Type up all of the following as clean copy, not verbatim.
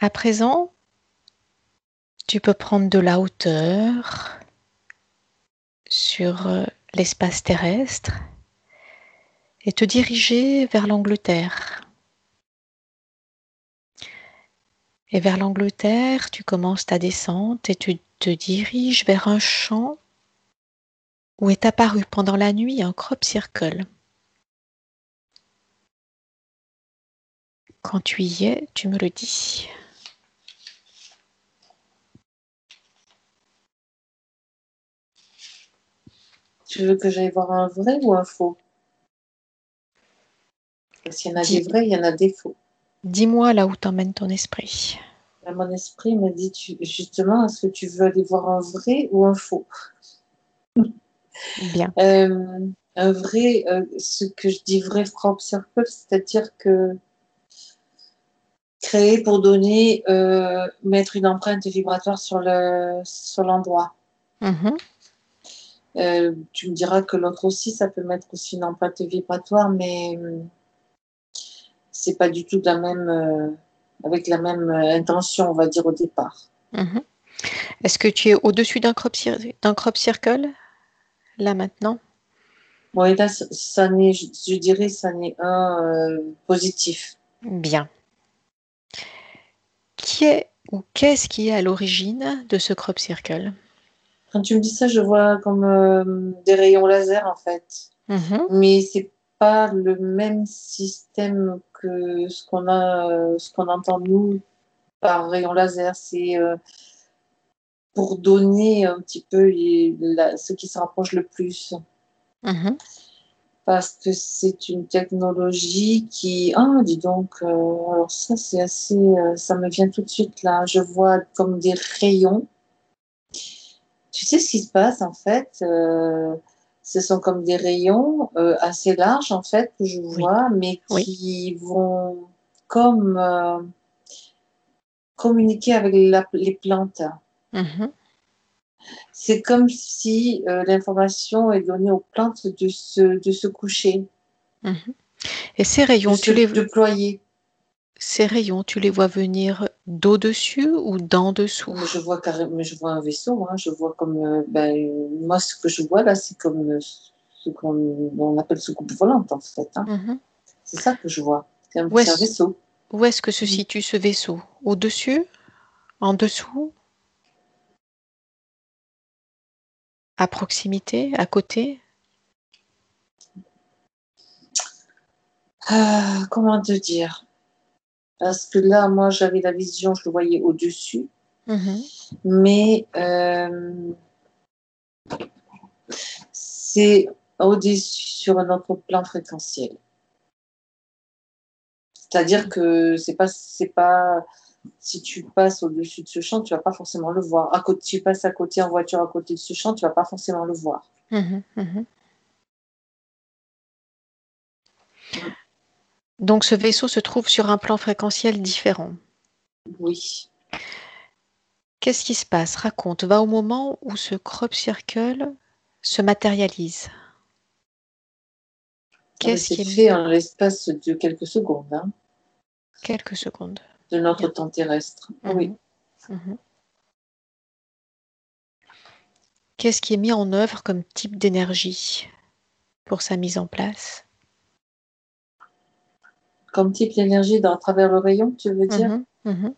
À présent, tu peux prendre de la hauteur sur l'espace terrestre et te diriger vers l'Angleterre. Et vers l'Angleterre, tu commences ta descente et tu te diriges vers un champ où est apparu pendant la nuit un crop circle. Quand tu y es, tu me le dis. Tu veux que j'aille voir un vrai ou un faux? Parce qu'il y en a des vrais, il y en a des faux. Dis-moi là où t'emmène ton esprit. Là, mon esprit me dit justement, est-ce que tu veux aller voir un vrai ou un faux? Bien. Un vrai, ce que je dis vrai crop circle, c'est-à-dire que créer pour donner, mettre une empreinte vibratoire sur l'endroit. Mhm. Tu me diras que l'autre aussi, ça peut mettre aussi une empreinte vibratoire, mais c'est pas du tout avec la même intention, on va dire, au départ. Mhm. Est-ce que tu es au-dessus d'un crop circle, là maintenant? Oui, là, je dirais, ça n'est un positif. Bien. Qui est ou qu'est-ce qui est à l'origine de ce crop circle? Quand tu me dis ça, je vois comme des rayons laser, en fait. Mhm. Mais c'est pas le même système que ce qu'on entend nous par rayon laser. C'est pour donner un petit peu ce qui se rapproche le plus. Mhm. Parce que c'est une technologie qui... Ah, dis donc, alors ça, c'est assez... ça me vient tout de suite là. Je vois comme des rayons. Tu sais ce qui se passe en fait? Ce sont comme des rayons assez larges en fait que je Oui, vois, mais oui. qui vont comme communiquer avec les plantes. Mhm. C'est comme si l'information est donnée aux plantes de se coucher, Mhm. Et de se déployer. ces rayons, tu les vois venir d'au-dessus ou d'en dessous? Mais je vois carrément, mais je vois un vaisseau, hein, je vois comme, moi ce que je vois là, c'est comme ce on appelle soucoupe volante en fait, hein. Mhm. C'est ça que je vois. Où C'est un est-ce, vaisseau. où est-ce que se situe ce vaisseau? Au-dessus? En dessous? À proximité? À côté? Ah, comment te dire? Parce que là, moi, j'avais la vision, je le voyais au-dessus, Mhm. mais c'est au-dessus sur un autre plan fréquentiel. C'est-à-dire que c'est pas, si tu passes au-dessus de ce champ, tu vas pas forcément le voir. À côté, tu passes à côté en voiture à côté de ce champ, tu vas pas forcément le voir. Mhm. Mhm. Donc ce vaisseau se trouve sur un plan fréquentiel différent. Oui. Qu'est-ce qui se passe? Raconte. Va au moment où ce crop circle se matérialise. Ah ben, Qu'est-ce c'est qui est fait mis? en l'espace de quelques secondes, hein, Quelques secondes. de notre Bien. temps terrestre. Oui. Mhm. Mhm. Qu'est-ce qui est mis en œuvre comme type d'énergie pour sa mise en place? Comme type l'énergie à travers le rayon, tu veux dire? Mhm. Mhm.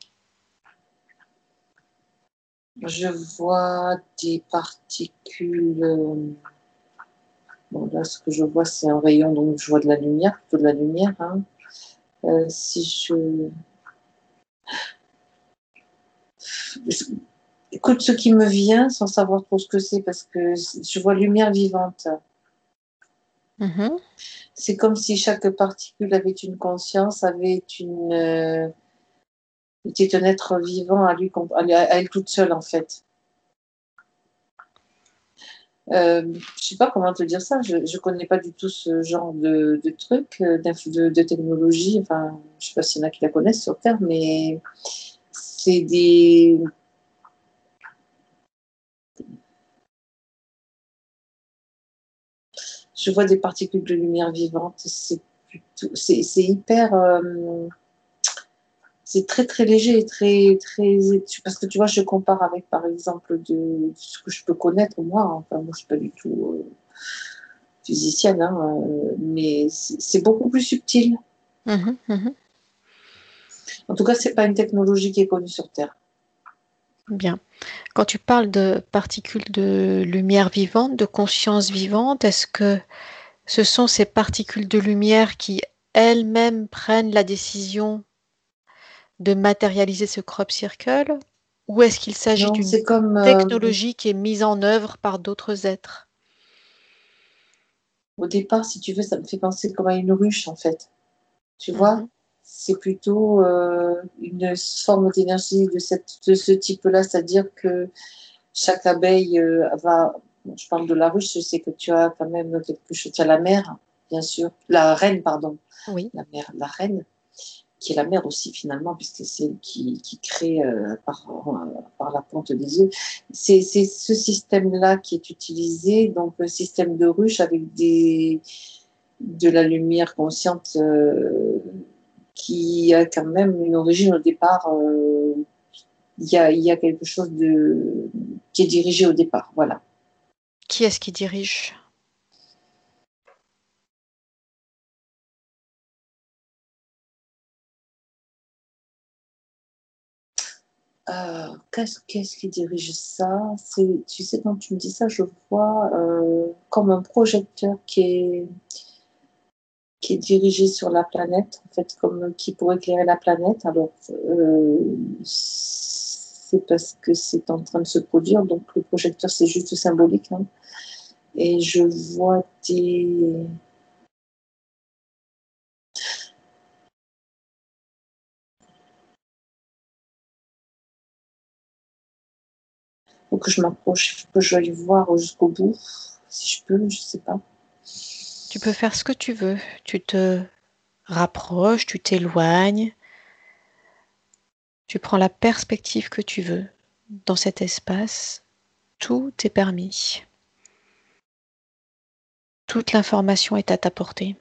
Je vois des particules. Bon, là, ce que je vois, c'est un rayon, donc je vois de la lumière, plutôt de la lumière, hein. Si écoute ce qui me vient sans savoir trop ce que c'est, parce que je vois lumière vivante. Mhm. C'est comme si chaque particule avait une conscience, était un être vivant à lui, à elle toute seule, en fait. Je sais pas comment te dire ça, je connais pas du tout ce genre de truc, de technologie. Enfin, je sais pas s'il y en a qui la connaissent sur Terre, mais c'est des. Je vois des particules de lumière vivante. C'est hyper. c'est très très léger, très très parce que tu vois, je compare avec par exemple de ce que je peux connaître moi. Enfin, moi, je suis pas du tout physicienne, hein, mais c'est beaucoup plus subtil. Mhm, mhm. En tout cas, c'est pas une technologie qui est connue sur Terre. Bien. Quand tu parles de particules de lumière vivante, de conscience vivante, est-ce que ce sont ces particules de lumière qui elles-mêmes prennent la décision de matérialiser ce crop circle, ou est-ce qu'il s'agit Non, d'une c'est comme technologie qui est mise en œuvre par d'autres êtres? au départ, si tu veux, ça me fait penser comme à une ruche en fait. Tu vois, Mhm, c'est plutôt une forme d'énergie de ce type-là, c'est-à-dire que chaque abeille va. Bon, je parle de la ruche, je sais que tu as quand même quelque chose. Tu as la mère, bien sûr, la reine, pardon, oui. la mère, la reine, qui est la mère aussi finalement, puisque c'est elle qui crée par la ponte des œufs. C'est ce système-là qui est utilisé, donc le système de ruche avec de la lumière consciente qui a quand même une origine au départ. Il y a quelque chose qui est dirigé au départ. Voilà. Qui est-ce qui dirige? Qu'est-ce qui dirige ça? Tu sais, quand tu me dis ça, je vois comme un projecteur qui est dirigé sur la planète, en fait, comme qui pourrait éclairer la planète. Alors, c'est parce que c'est en train de se produire, donc le projecteur, c'est juste symbolique, hein. Et je vois des. Faut que je m'approche, faut que je aille voir jusqu'au bout, si je peux, je sais pas. Tu peux faire ce que tu veux. Tu te rapproches, tu t'éloignes, tu prends la perspective que tu veux. Dans cet espace, tout est permis. Toute l'information est à ta portée.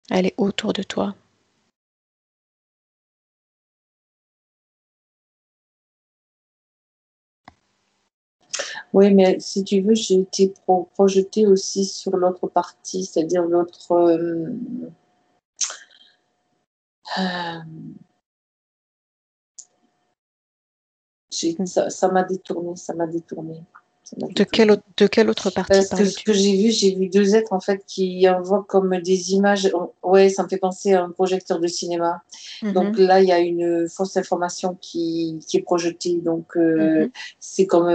Elle est autour de toi. Oui, mais si tu veux, j'ai été projetée aussi sur l'autre partie, c'est-à-dire l'autre. Euh, ça m'a détourné, ça m'a détourné, ça m'a détourné. De quelle autre partie Parce que ce que parles-tu? j'ai vu deux êtres en fait qui envoient comme des images. Ouais, ça me fait penser à un projecteur de cinéma. Donc Mhm, là, il y a une fausse information qui est projetée. Donc mhm. c'est comme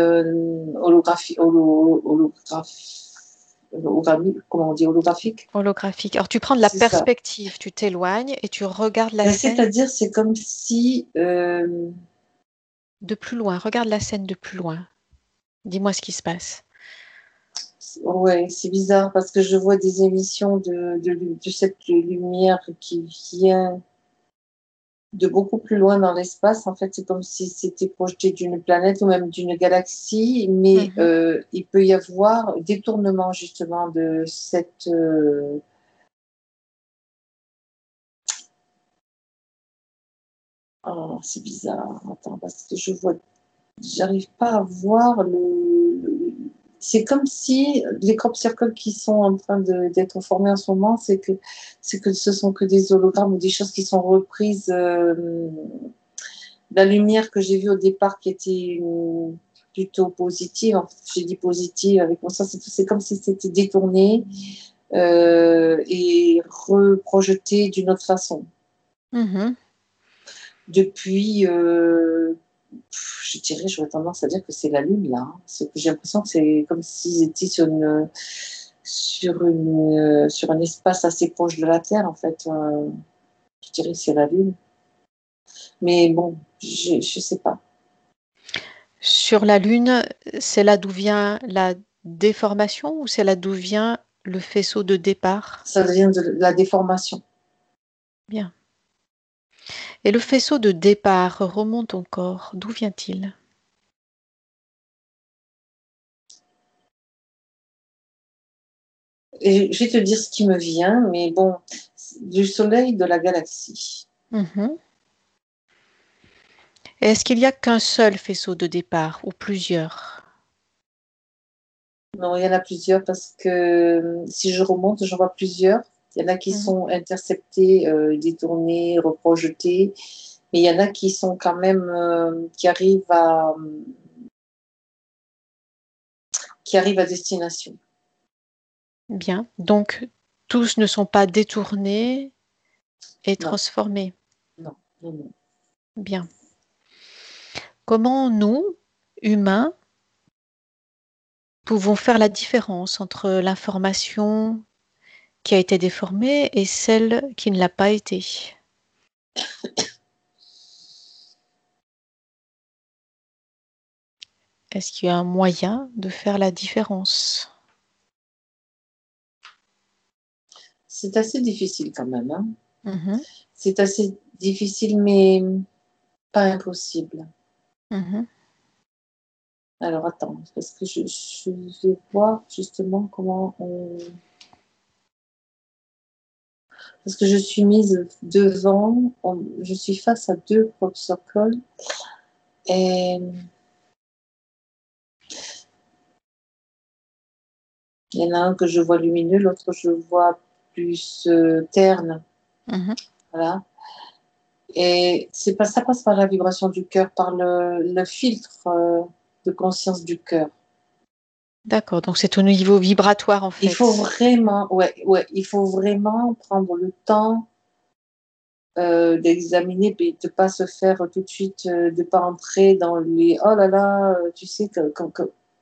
comment on dit, holographique. Holographique. Alors tu prends de la C'est ça. perspective, tu t'éloignes et tu regardes la Ben, scène c'est-à-dire, c'est comme si, de plus loin. Regarde la scène de plus loin. Dis-moi ce qui se passe. ouais, c'est bizarre parce que je vois des émissions de cette lumière qui vient de beaucoup plus loin dans l'espace. En fait, c'est comme si c'était projeté d'une planète ou même d'une galaxie, mais Mhm. il peut y avoir détournement justement de cette. Oh, c'est bizarre. Attends, parce que j'arrive pas à voir c'est comme si les crop circles qui sont en train d'être formés en ce moment, c'est que ce sont que des hologrammes ou des choses qui sont reprises. La lumière que j'ai vue au départ qui était plutôt positive, en fait, j'ai dit positive avec mon sens, c'est comme si c'était détourné et reprojeté d'une autre façon. Mhm. Depuis, je dirais, j'aurais tendance à dire que c'est la Lune là, hein. J'ai l'impression que c'est comme s'ils étaient sur un espace assez proche de la Terre en fait. Je dirais que c'est la Lune. Mais bon, je sais pas. Sur la Lune, c'est là d'où vient la déformation ou c'est là d'où vient le faisceau de départ? Ça devient de la déformation. Bien. Et le faisceau de départ remonte encore. D'où vient-il? Et je vais te dire ce qui me vient, mais bon, du Soleil de la galaxie. Mhm. Est-ce qu'il n'y a qu'un seul faisceau de départ ou plusieurs? Non, il y en a plusieurs parce que si je remonte, je vois plusieurs. Il y en a qui Mhm. sont interceptés, détournés, reprojetés, mais il y en a qui sont quand même, qui arrivent à destination. Bien. Donc, tous ne sont pas détournés et Non, transformés. non, non, non. Bien. Comment nous, humains, pouvons faire la différence entre l'information qui a été déformée et celle qui ne l'a pas été? Est-ce qu'il y a un moyen de faire la différence? C'est assez difficile quand même, hein. Mhm, C'est assez difficile, mais pas impossible. mhm. Alors attends, parce que je vais voir justement comment on... Parce que je suis mise devant, je suis face à deux crop circles et il y en a un que je vois lumineux, l'autre je vois plus terne. Mhm. Voilà. Et c'est pas, ça passe par la vibration du cœur, par le filtre de conscience du cœur. D'accord, donc c'est au niveau vibratoire en Il faut fait. vraiment, ouais, ouais, il faut vraiment prendre le temps d'examiner, et de pas se faire tout de suite, de pas entrer dans les oh là là, tu sais que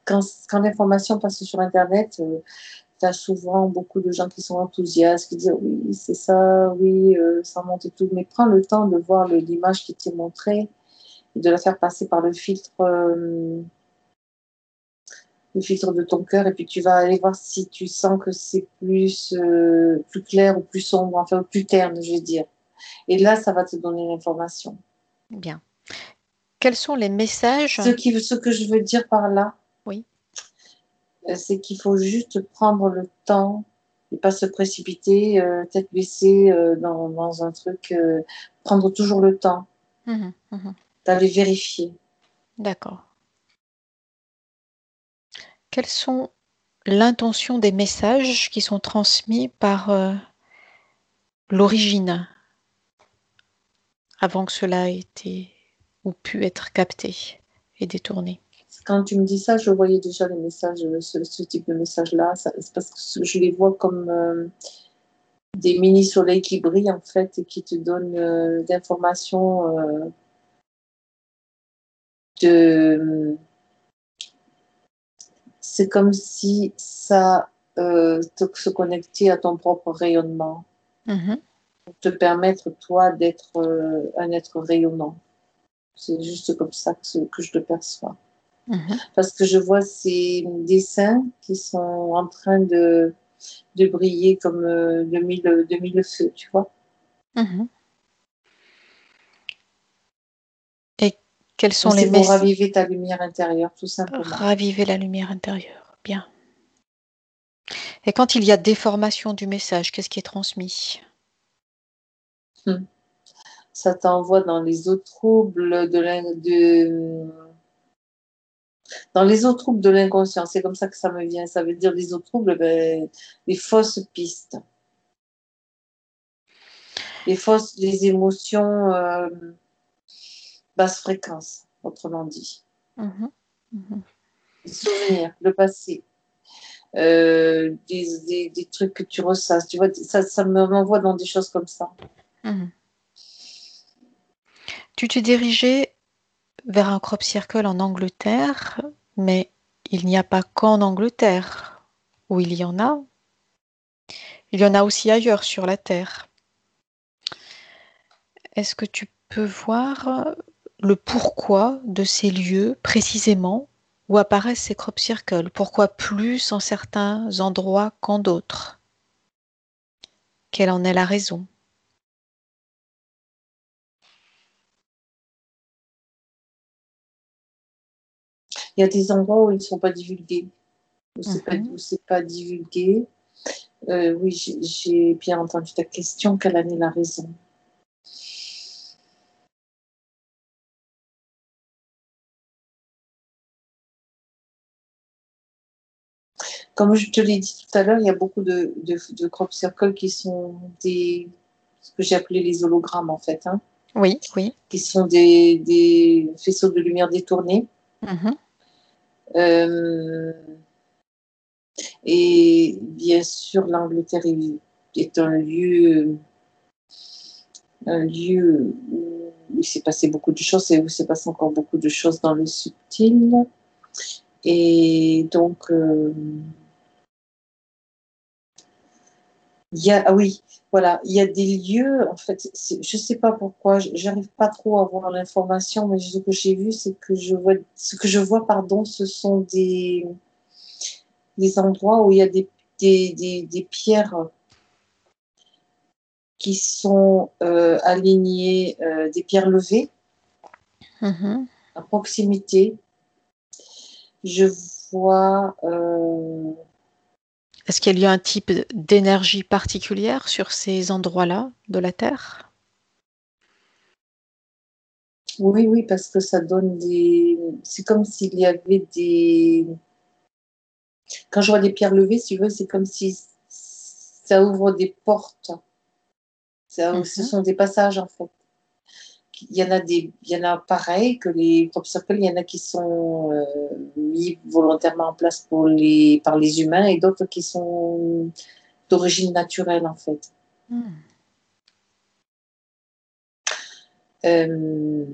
quand l'information passe sur Internet, tu as souvent beaucoup de gens qui sont enthousiastes, qui disent oui, c'est ça, oui, ça monte et tout, mais prends le temps de voir l'image qui t'est montrée et de la faire passer par le filtre de ton cœur, et puis tu vas aller voir si tu sens que c'est plus clair ou plus sombre, enfin, ou plus terne, je vais dire. Et là, ça va te donner l'information. Bien. Quels sont les messages? Ce que je veux dire par là, Oui. c'est qu'il faut juste prendre le temps et pas se précipiter, tête baissée dans un truc, prendre toujours le temps Mhm, mhm. d'aller vérifier. D'accord. Quelles sont l'intention des messages qui sont transmis par l'origine avant que cela ait été ou pu être capté et détourné? Quand tu me dis ça, je voyais déjà les messages, ce type de message-là. C'est parce que je les vois comme des mini-soleils qui brillent en fait et qui te donnent d'informations de... C'est comme si ça se connectait à ton propre rayonnement, Mhm, pour te permettre, toi, d'être un être rayonnant. C'est juste comme ça que je le perçois. mhm, Parce que je vois ces dessins qui sont en train de briller comme de mille feux, tu vois. mhm. Et quels Donc sont les c'est pour messages? raviver ta lumière intérieure, tout simplement. Raviver la lumière intérieure. Bien. Et quand il y a déformation du message, qu'est-ce qui est transmis? Hmm. Ça t'envoie dans les eaux troubles dans les eaux troubles de l'inconscient. C'est comme ça que ça me vient. Ça veut dire les eaux troubles, ben, les fausses pistes, les émotions basse fréquence, autrement dit. Mhm, mhm, Les souvenirs, le passé, des trucs que tu ressasses. Tu vois, ça m'envoie dans des choses comme ça. mhm. Tu t'es dirigé vers un crop circle en Angleterre, mais il n'y a pas qu'en Angleterre où il y en a aussi ailleurs sur la Terre. Est-ce que tu peux voir le pourquoi de ces lieux précisément où apparaissent ces crop circles? Pourquoi plus en certains endroits qu'en d'autres? Quelle en est la raison? Il y a des endroits où ils ne sont pas divulgués, Mhm, où c'est pas divulgué. Oui, j'ai bien entendu ta question. Quelle année la raison? Comme je te l'ai dit tout à l'heure, il y a beaucoup de crop circles qui sont ce que j'ai appelé les hologrammes en fait, hein, Oui, oui. qui sont des faisceaux de lumière détournés. Mhm, Euh, et bien sûr, l'Angleterre est un lieu où il s'est passé beaucoup de choses et où il s'est passé encore beaucoup de choses dans le subtil. Et donc, ah oui, voilà, il y a des lieux, en fait, je ne sais pas pourquoi, j'arrive pas trop à voir l'information, mais ce que j'ai vu, c'est que ce que je vois, pardon, ce sont des endroits où il y a des pierres qui sont alignées, des pierres levées mhm. à proximité. Je vois, Est-ce qu'il y a un type d'énergie particulière sur ces endroits-là de la Terre? oui, oui, parce que ça donne c'est comme s'il y avait quand je vois des pierres levées, si tu veux, c'est comme si ça ouvre des portes. Ce Mhm, sont des passages, en fait. Il y en a pareil que les crop circles, il y en a qui sont mis volontairement en place par les humains et d'autres qui sont d'origine naturelle, en fait. mhm. Euh,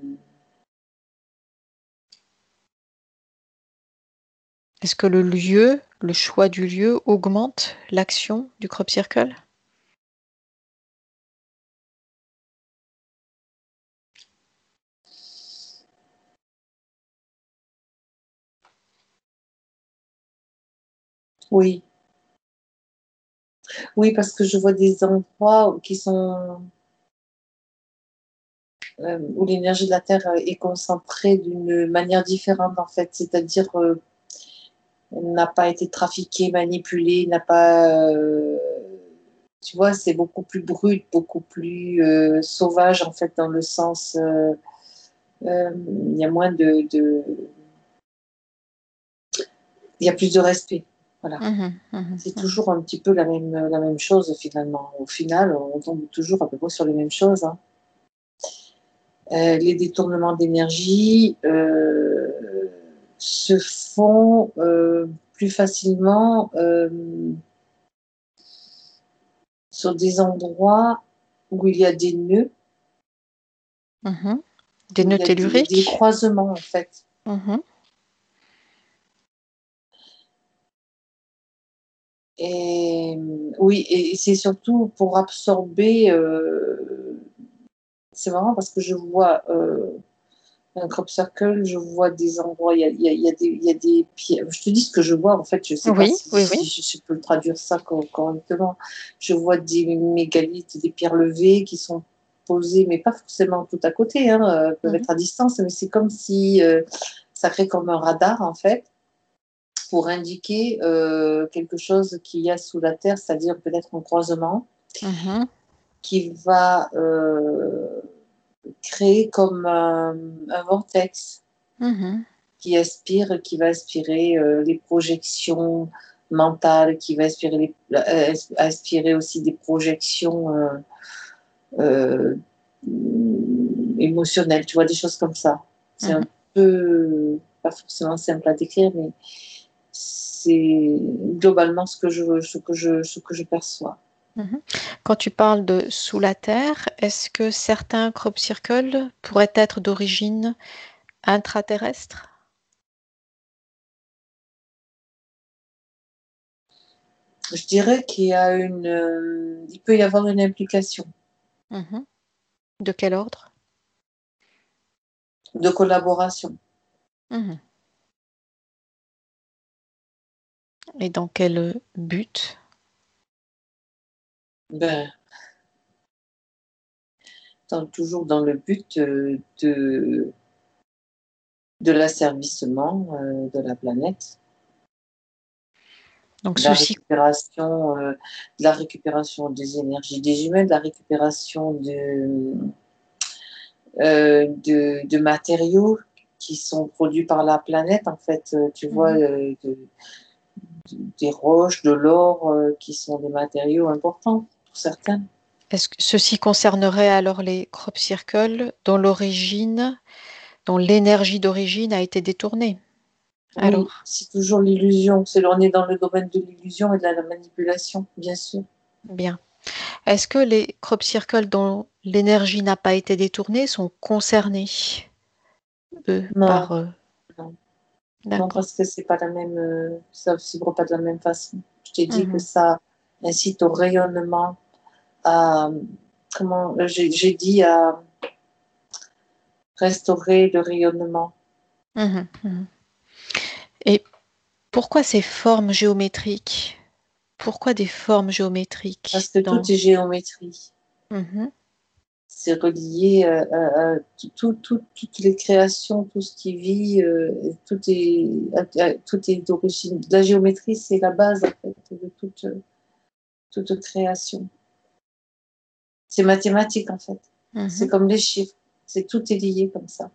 Est-ce que le lieu, le choix du lieu augmente l'action du crop circle? oui, oui, parce que je vois des endroits qui sont où l'énergie de la Terre est concentrée d'une manière différente, en fait. C'est-à-dire, n'a pas été trafiquée, manipulée, n'a pas. Tu vois, c'est beaucoup plus brut, beaucoup plus sauvage, en fait, dans le sens. Il y a moins il y a plus de respect. Voilà. Mhm, mhm, C'est mhm. toujours un petit peu la même chose, finalement. Au final, on tombe toujours à peu près sur les mêmes choses, hein. Les détournements d'énergie se font plus facilement sur des endroits où il y a des nœuds, Mhm. Des où il nœuds y a des telluriques? croisements en fait. Mhm, Et oui, et c'est surtout pour absorber. C'est marrant parce que je vois un crop circle, je vois des endroits, il y a des pierres. Je te dis ce que je vois, en fait, je ne sais pas oui, oui, oui. si je peux traduire ça correctement. Je vois des mégalithes, des pierres levées qui sont posées, mais pas forcément tout à côté, hein, peuvent Mhm, être à distance, mais c'est comme si ça fait comme un radar, en fait, pour indiquer quelque chose qu'il y a sous la terre, c'est-à-dire peut-être un croisement mhm, qui va créer comme un vortex mhm, qui va aspirer les projections mentales, qui va aspirer aussi des projections euh, émotionnelles, tu vois, des choses comme ça. C'est mhm. un peu, pas forcément simple à décrire, mais c'est globalement ce que je perçois. Mhm. Quand tu parles de sous la terre, est-ce que certains crop circles pourraient être d'origine intraterrestre? Je dirais il peut y avoir une implication Mhm. De quel ordre? de collaboration. Mhm. Et dans quel but? Ben, toujours dans le but de l'asservissement de la planète. Donc de la ceci, récupération, de la récupération des énergies des humains, de la récupération de matériaux qui sont produits par la planète, en fait, tu vois, Mhm. des roches, de l'or, qui sont des matériaux importants pour certains. est-ce que ceci concernerait alors les crop circles dont l'origine, dont l'énergie d'origine a été détournée? Oui, Alors, c'est toujours l'illusion. On est dans le domaine de l'illusion et de la manipulation, bien sûr. bien. Est-ce que les crop circles dont l'énergie n'a pas été détournée sont concernés, eux, Non, par... non, non, D'accord. parce que c'est pas la même, ça ne vibre pas de la même façon. Je t'ai dit que Mhm. ça incite au rayonnement, à, comment, j'ai dit à restaurer le rayonnement. Mhm. Mhm. Et pourquoi ces formes géométriques? Pourquoi des formes Parce géométriques que tout dans... est géométrie. Mhm. C'est relié à toutes les créations, tout ce qui vit, tout est d'origine. La géométrie, c'est la base en fait, de toute création. C'est mathématique en fait. C'est Mhm. comme les chiffres. Tout est lié comme ça.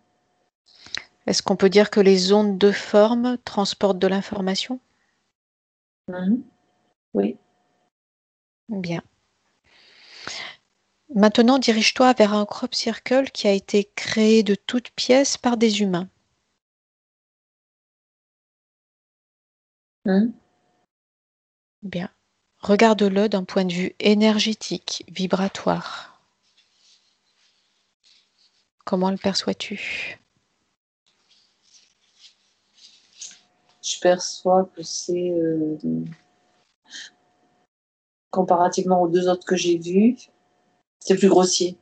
Est-ce qu'on peut dire que les ondes de forme transportent de l'information? Mhm. Oui. Bien. Maintenant, dirige-toi vers un crop circle qui a été créé de toutes pièces par des humains. Mhm. Bien. Regarde-le d'un point de vue énergétique, vibratoire. Comment le perçois-tu? Je perçois que comparativement aux deux autres que j'ai vus, c'est plus grossier.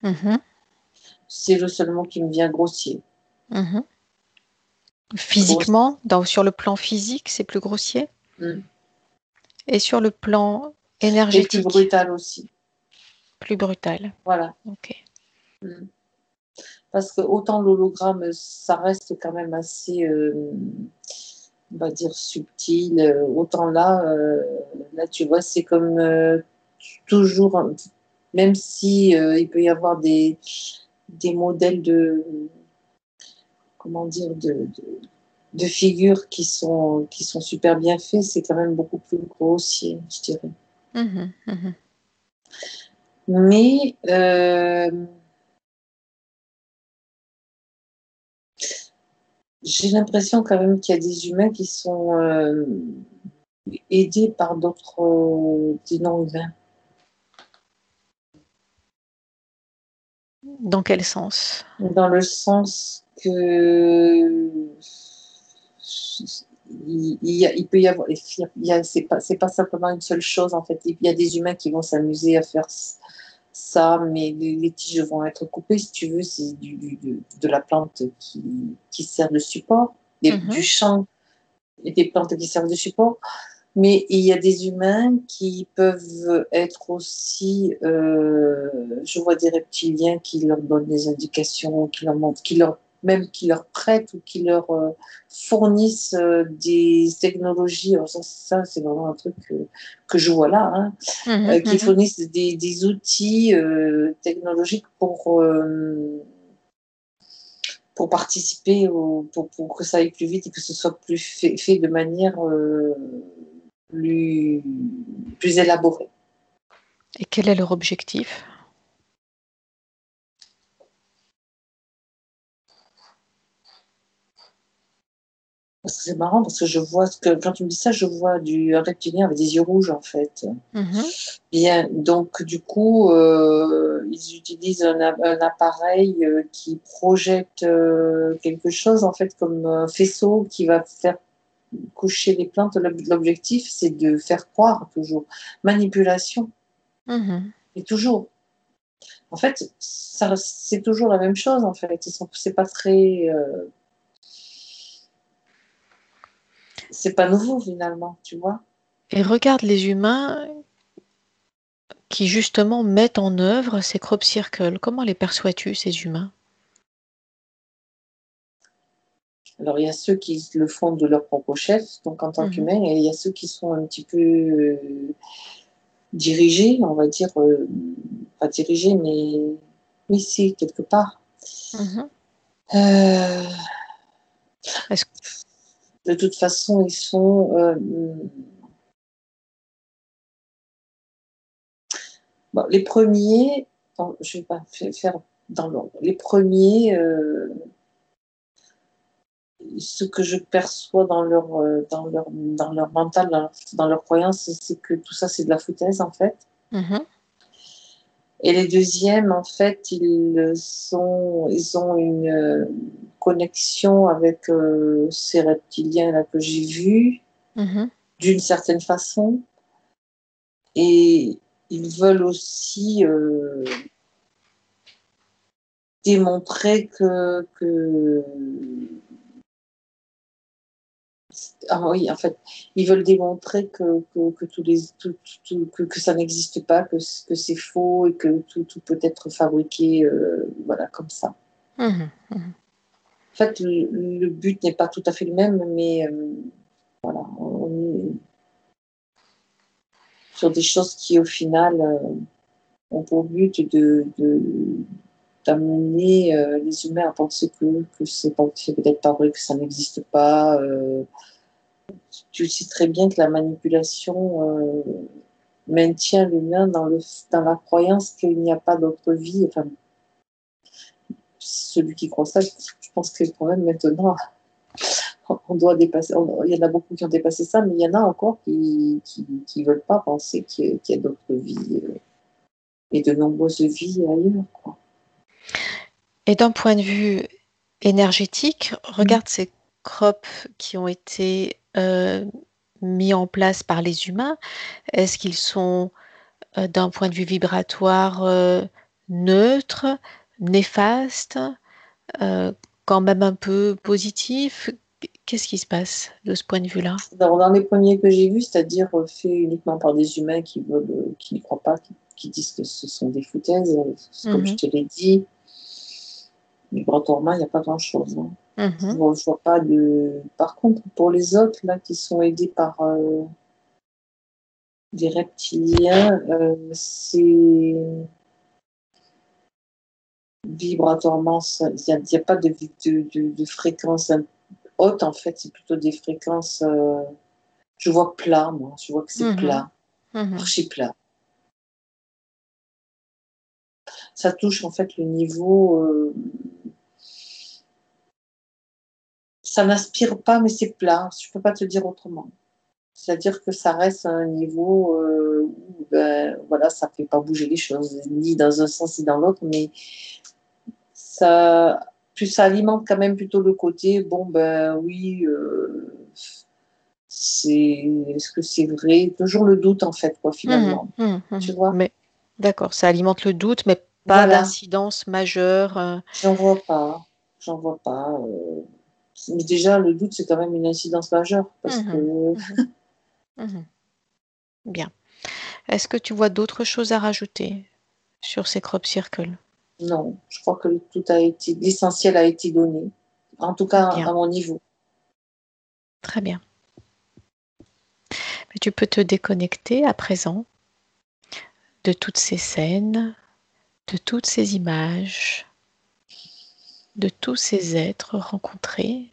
Mhm, C'est le seul mot qui me vient, grossier. mhm. Grossier. Physiquement, sur le plan physique, c'est plus grossier. Mhm. Et sur le plan Et plus énergétique, brutal aussi. plus brutal. Voilà. Ok. Mhm. Parce que autant l'hologramme, ça reste quand même assez, on va dire, subtil. Autant là, tu vois, c'est comme toujours, même si il peut y avoir des modèles comment dire, de figures qui sont super bien faits, c'est quand même beaucoup plus grossier, je dirais. Mhm, mhm. Mais j'ai l'impression quand même qu'il y a des humains qui sont aidés par d'autres des non-humains. Dans quel sens? Dans le sens que il peut y avoir, c'est pas simplement une seule chose en fait. Il y a des humains qui vont s'amuser à faire ça, mais les tiges vont être coupées si tu veux. C'est de la plante qui sert de support, du Mhm, champ et des plantes qui servent de support. Mais il y a des humains qui peuvent être aussi, je vois des reptiliens qui leur donnent des indications, qui leur montrent, même qui leur prêtent ou qui leur fournissent des technologies. Alors ça c'est vraiment un truc que je vois là, hein, mhm, qui mhm. fournissent des outils technologiques pour participer, pour que ça aille plus vite et que ce soit fait de manière plus, plus élaborée. Et quel est leur objectif? Parce que c'est marrant, parce que je vois quand tu me dis ça, je vois un reptilien avec des yeux rouges, en fait. Mhm, Bien, donc du coup, ils utilisent un appareil qui projette quelque chose, en fait, comme un faisceau qui va faire coucher les plantes. L'objectif, c'est de faire croire toujours. Manipulation, mhm. et toujours. En fait, c'est toujours la même chose, en fait. C'est pas très... c'est pas nouveau, finalement, tu vois. Et regarde les humains qui justement mettent en œuvre ces crop circles. Comment les perçois-tu, ces humains? Alors, il y a ceux qui le font de leur propre chef, donc en tant Mhm, qu'humain, et il y a ceux qui sont un petit peu dirigés, on va dire, pas dirigés, mais oui, si, quelque part. mhm. Euh, Est-ce- de toute façon, ils sont... bon, les premiers, je ne vais pas faire dans l'ordre, les premiers, ce que je perçois dans leur mental, dans leur croyance, c'est que tout ça, c'est de la foutaise, en fait. Mhm, Et les deuxièmes, en fait, ils ont une connexion avec ces reptiliens-là que j'ai vus, mhm, d'une certaine façon. Et ils veulent aussi démontrer ah oui, en fait, ils veulent démontrer que que ça n'existe pas, que c'est faux et que tout peut être fabriqué, voilà, comme ça. mhm, mhm. En fait, le but n'est pas tout à fait le même, mais voilà, on est sur des choses qui, au final, ont pour but d'amener les humains à penser que c'est peut-être pas vrai, que ça n'existe pas. Tu sais très bien que la manipulation maintient l'humain dans la croyance qu'il n'y a pas d'autre vie. Enfin, celui qui croit ça, je pense que quand même maintenant, on doit dépasser. Il y en a beaucoup qui ont dépassé ça, mais il y en a encore qui veulent pas penser qu'il y a d'autres vies et de nombreuses vies ailleurs, quoi. Et d'un point de vue énergétique, Mm. regarde ces crops qui ont été mis en place par les humains. Est-ce qu'ils sont d'un point de vue vibratoire neutre, néfaste, euh, quand même un peu positif? Qu'est-ce qui se passe de ce point de vue-là? Dans les premiers que j'ai vus, c'est-à-dire fait uniquement par des humains qui n'y croient pas, qui disent que ce sont des foutaises, comme je Mhm, te l'ai dit, vibratoirement, il n'y a pas grand-chose, hein. mhm, Je vois pas de. Par contre, pour les autres là qui sont aidés par des reptiliens, c'est vibratoirement, il y a pas de fréquence haute en fait, c'est plutôt des fréquences. Je vois plat, moi, je vois que c'est mhm, plat, mhm, archi plat. Ça touche en fait le niveau. Ça n'aspire pas, mais c'est plat. Je peux pas te dire autrement. C'est-à-dire que ça reste à un niveau où ben, voilà, ça ne fait pas bouger les choses, ni dans un sens ni dans l'autre, mais ça, puis ça alimente quand même plutôt le côté, bon ben oui, est-ce que c'est vrai? Toujours le doute en fait, quoi, mhm, finalement. mhm, Tu mhm. vois? Mais d'accord, ça alimente le doute, mais pas Voilà, d'incidence majeure. j'en vois pas, j'en vois pas. Mais déjà, le doute, c'est quand même une incidence majeure, parce que Mhm, mhm, mhm. Bien. Est-ce que tu vois d'autres choses à rajouter sur ces crop circles? non, je crois que l'essentiel a été donné, en tout cas Bien, à mon niveau. très bien. Mais tu peux te déconnecter à présent de toutes ces scènes, de toutes ces images, de tous ces êtres rencontrés